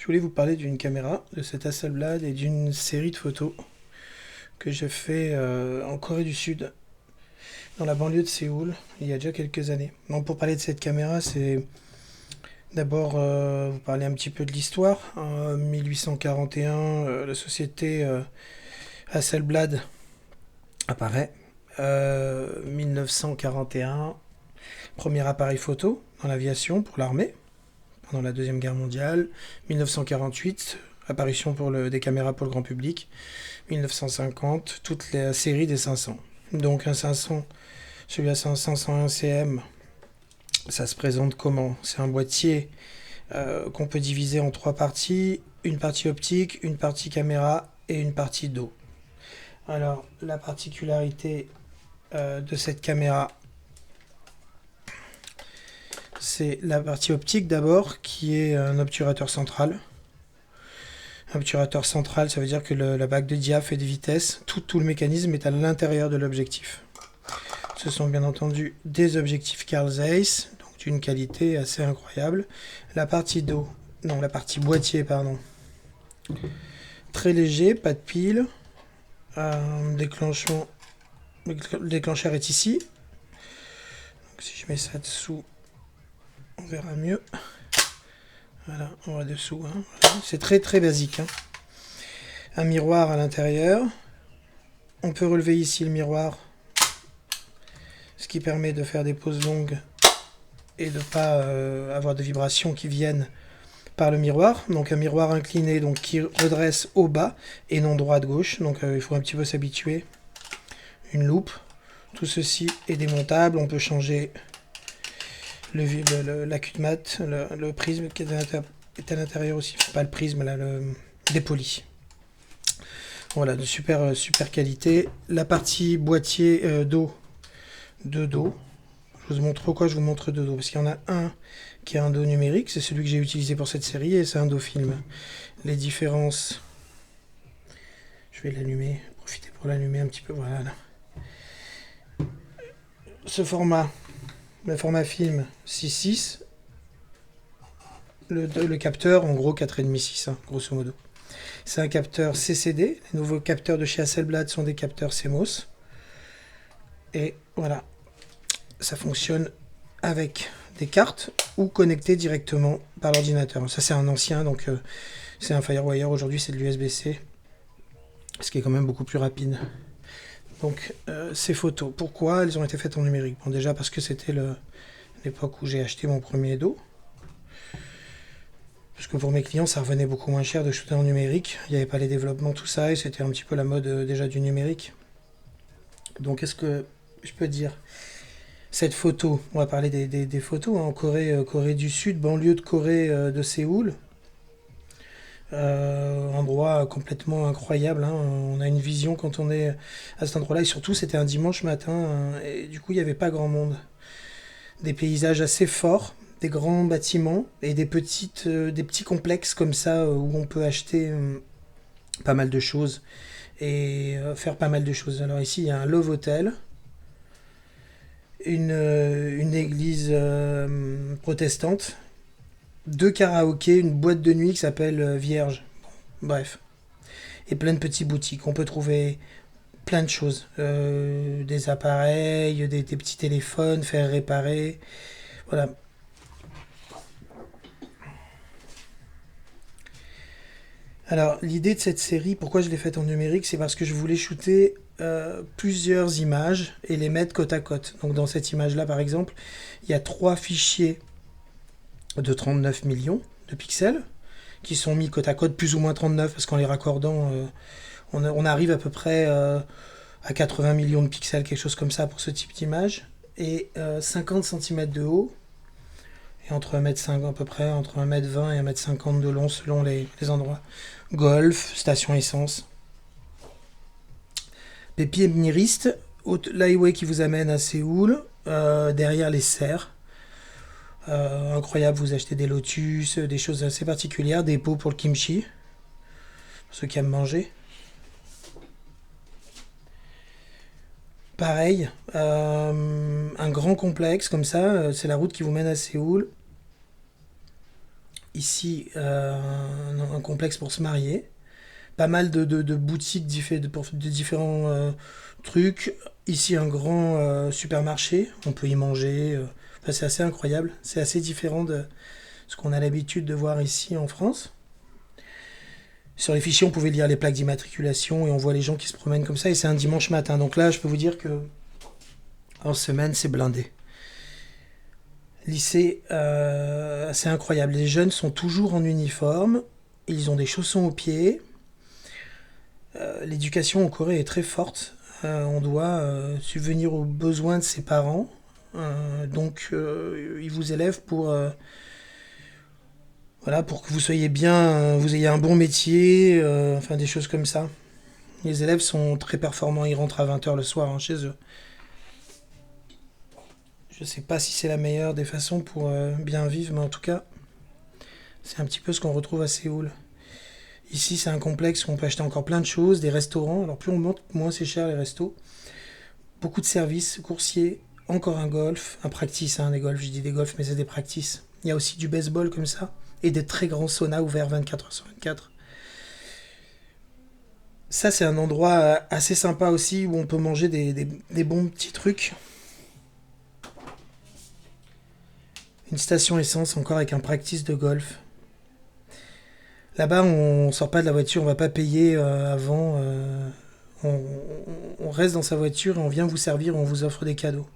Je voulais vous parler d'une caméra, de cet Hasselblad et d'une série de photos que j'ai fait en Corée du Sud, dans la banlieue de Séoul, il y a déjà quelques années. Donc pour parler de cette caméra, c'est d'abord vous parler un petit peu de l'histoire. En 1841, la société Hasselblad apparaît. 1941, premier appareil photo dans l'aviation pour l'armée pendant la Deuxième Guerre mondiale. 1948, apparition des caméras pour le grand public. 1950, toute la série des 500. Donc un 500, celui à 501 cm, ça se présente comment? C'est un boîtier qu'on peut diviser en trois parties, une partie optique, une partie caméra et une partie dos. Alors la particularité de cette caméra, c'est la partie optique d'abord, qui est un obturateur central. Un obturateur central, ça veut dire que la bague de diaph et de vitesse, tout le mécanisme est à l'intérieur de l'objectif. Ce sont bien entendu des objectifs Carl Zeiss, donc d'une qualité assez incroyable. La partie dos, non, la partie boîtier, pardon. Très léger, pas de pile. Le déclencheur est ici. Donc, si je mets ça dessous, on verra mieux. Voilà, on voit dessous. Hein. C'est très très basique. Hein. Un miroir à l'intérieur. On peut relever ici le miroir, ce qui permet de faire des pauses longues et de ne pas avoir de vibrations qui viennent par le miroir. Donc un miroir incliné, donc qui redresse au bas et non droite-gauche. Donc il faut un petit peu s'habituer. Une loupe. Tout ceci est démontable. On peut changer l'acute-mat, le prisme qui est à l'intérieur aussi. Pas le prisme, là, le dépoli. Voilà, de super qualité. La partie boîtier dos, de dos. Je vous montre pourquoi je vous montre deux dos. Parce qu'il y en a un qui a un dos numérique, c'est celui que j'ai utilisé pour cette série, et c'est un dos film. Les différences, je vais l'allumer, profiter pour l'allumer un petit peu, voilà. Ce format, le format film 6.6, le capteur, en gros 4,5-6, hein, grosso modo. C'est un capteur CCD, les nouveaux capteurs de chez Hasselblad sont des capteurs CMOS. Et voilà, ça fonctionne avec des cartes ou connecté directement par l'ordinateur. Ça c'est un ancien, donc c'est un Firewire, aujourd'hui c'est de l'USB-C, ce qui est quand même beaucoup plus rapide. Donc ces photos, pourquoi elles ont été faites en numérique? Bon, déjà parce que c'était l'époque où j'ai acheté mon premier dos. Parce que pour mes clients, ça revenait beaucoup moins cher de shooter en numérique. Il n'y avait pas les développements, tout ça, et c'était un petit peu la mode déjà du numérique. Donc, qu'est-ce que je peux dire? Cette photo, on va parler des photos, hein, en Corée du Sud, banlieue de Corée de Séoul. Endroit complètement incroyable. Hein. On a une vision quand on est à cet endroit-là, et surtout, c'était un dimanche matin, hein, et du coup, il n'y avait pas grand monde. Des paysages assez forts, des grands bâtiments et des petits complexes comme ça où on peut acheter pas mal de choses et faire pas mal de choses. Alors ici, il y a un Love Hotel, une église protestante, deux karaokés, une boîte de nuit qui s'appelle Vierge. Bon, bref. Et plein de petites boutiques. On peut trouver plein de choses. Des appareils, des petits téléphones, faire réparer. Voilà. Alors, l'idée de cette série, pourquoi je l'ai faite en numérique, c'est parce que je voulais shooter plusieurs images et les mettre côte à côte. Donc, dans cette image-là, par exemple, il y a trois fichiers de 39 millions de pixels qui sont mis côte à côte, plus ou moins 39, parce qu'en les raccordant, on arrive à peu près à 80 millions de pixels, quelque chose comme ça pour ce type d'image, et 50 cm de haut, et entre 1m5 à peu près, entre 1m20 et 1m50 de long selon les endroits. Golf, station essence. Pépier Mnirist, l'highway qui vous amène à Séoul, derrière les serres. Incroyable, vous achetez des lotus, des choses assez particulières, des pots pour le kimchi, pour ceux qui aiment manger. Pareil, un grand complexe comme ça, c'est la route qui vous mène à Séoul. ici un complexe pour se marier. Pas mal de boutiques de différents trucs. Ici, un grand supermarché. On peut y manger. Enfin, c'est assez incroyable. C'est assez différent de ce qu'on a l'habitude de voir ici en France. Sur les fichiers, on pouvait lire les plaques d'immatriculation et on voit les gens qui se promènent comme ça. Et c'est un dimanche matin. Donc là, je peux vous dire que en semaine, c'est blindé. Lycée, c'est incroyable. Les jeunes sont toujours en uniforme. Ils ont des chaussons aux pieds. L'éducation en Corée est très forte. On doit subvenir aux besoins de ses parents. Donc, ils vous élèvent voilà, pour que vous soyez bien, vous ayez un bon métier, enfin des choses comme ça. Les élèves sont très performants, ils rentrent à 20 h le soir chez eux. Je sais pas si c'est la meilleure des façons pour bien vivre, mais en tout cas, c'est un petit peu ce qu'on retrouve à Séoul. Ici, c'est un complexe où on peut acheter encore plein de choses, des restaurants. Alors, plus on monte, moins c'est cher les restos. Beaucoup de services, coursiers, encore un golf, un practice, des golfs, je dis des golfs, mais c'est des practices. Il y a aussi du baseball comme ça, et des très grands saunas ouverts 24 h sur 24. Ça, c'est un endroit assez sympa aussi où on peut manger des bons petits trucs. Une station essence encore avec un practice de golf. Là-bas, on sort pas de la voiture, on va pas payer avant. On, on reste dans sa voiture et on vient vous servir, on vous offre des cadeaux.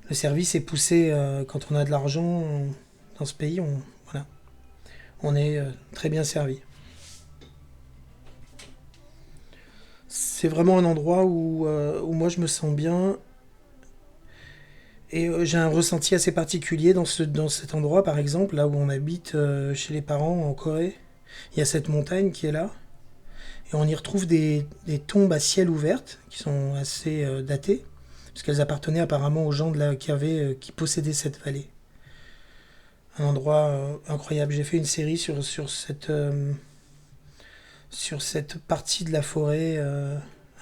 Le service est poussé quand on a de l'argent dans ce pays, voilà, on est très bien servi. C'est vraiment un endroit où moi je me sens bien et j'ai un ressenti assez particulier dans cet endroit, par exemple, là où on habite chez les parents en Corée. Il y a cette montagne qui est là. Et on y retrouve des tombes à ciel ouvert qui sont assez datées, parce qu'elles appartenaient apparemment aux gens qui possédaient cette vallée. Un endroit incroyable. J'ai fait une série sur cette partie de la forêt,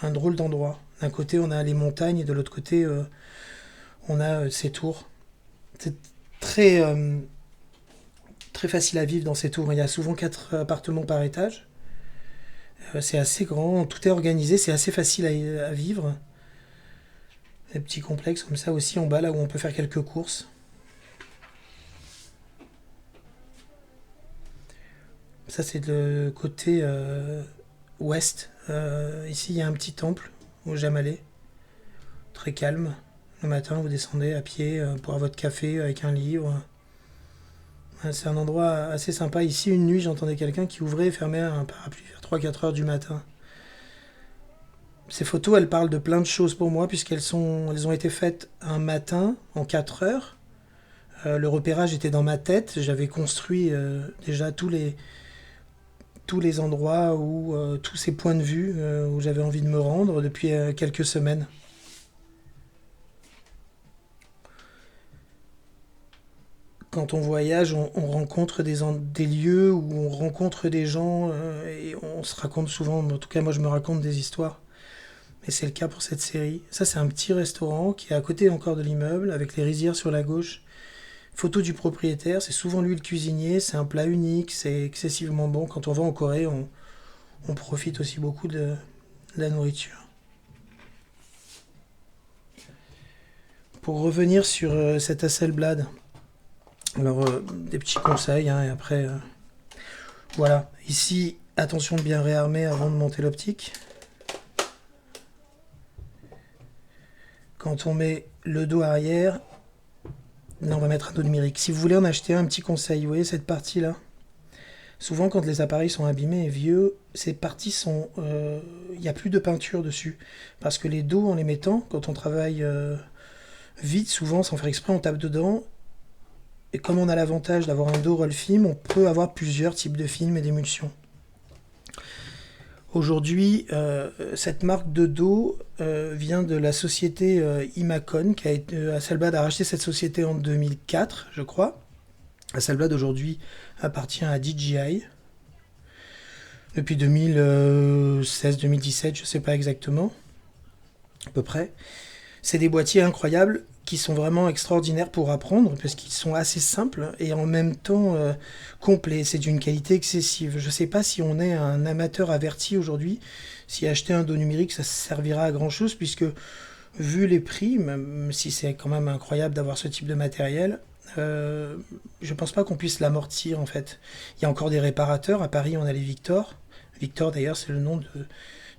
un drôle d'endroit. D'un côté, on a les montagnes et de l'autre côté, on a ces tours. C'est très, très facile à vivre dans ces tours. Il y a souvent 4 appartements par étage. C'est assez grand, tout est organisé, c'est assez facile à vivre. Des petits complexes comme ça aussi en bas, là où on peut faire quelques courses. Ça, c'est le côté ouest. Ici, il y a un petit temple où j'aime aller. Très calme. Le matin, vous descendez à pied pour avoir votre café avec un livre. C'est un endroit assez sympa. Ici, une nuit, j'entendais quelqu'un qui ouvrait et fermait un parapluie vers 3-4 heures du matin. Ces photos, elles parlent de plein de choses pour moi, elles ont été faites un matin, en 4 heures. Le repérage était dans ma tête. J'avais construit déjà tous les endroits tous ces points de vue où j'avais envie de me rendre depuis quelques semaines. Quand on voyage, on rencontre des lieux où on rencontre des gens et on se raconte souvent, en tout cas moi je me raconte des histoires. Et c'est le cas pour cette série. Ça, c'est un petit restaurant qui est à côté encore de l'immeuble, avec les rizières sur la gauche. Photo du propriétaire, c'est souvent lui le cuisinier, c'est un plat unique, c'est excessivement bon. Quand on va en Corée, on profite aussi beaucoup de la nourriture. Pour revenir sur cet Hasselblad, alors des petits conseils, et après, voilà. Ici, attention de bien réarmer avant de monter l'optique. Quand on met le dos arrière, là on va mettre un dos numérique. Si vous voulez en acheter un petit conseil, vous voyez cette partie-là. Souvent quand les appareils sont abîmés et vieux, ces parties sont... Il n'y a plus de peinture dessus. Parce que les dos, en les mettant, quand on travaille vite, souvent sans faire exprès, on tape dedans. Et comme on a l'avantage d'avoir un dos roll film, on peut avoir plusieurs types de films et d'émulsions. Aujourd'hui, cette marque de dos vient de la société Imacon, Hasselblad a racheté cette société en 2004, je crois. Hasselblad aujourd'hui appartient à DJI depuis 2016-2017, je ne sais pas exactement, à peu près. C'est des boîtiers incroyables qui sont vraiment extraordinaires pour apprendre, parce qu'ils sont assez simples et en même temps complets. C'est d'une qualité excessive. Je ne sais pas si on est un amateur averti aujourd'hui, si acheter un dos numérique, ça servira à grand-chose, puisque vu les prix, même si c'est quand même incroyable d'avoir ce type de matériel, je pense pas qu'on puisse l'amortir en fait. Il y a encore des réparateurs, à Paris on a les Victor. Victor d'ailleurs c'est le nom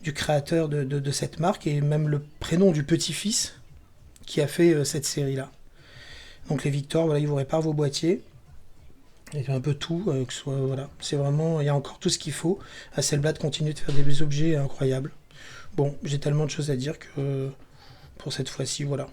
du créateur de cette marque et même le prénom du petit-fils qui a fait cette série-là. Donc les Victor, voilà, ils vous réparent vos boîtiers. Il y a un peu tout, que ce soit, voilà. C'est vraiment, il y a encore tout ce qu'il faut. Hasselblad continue de faire des objets incroyables. Bon, j'ai tellement de choses à dire que pour cette fois-ci, voilà.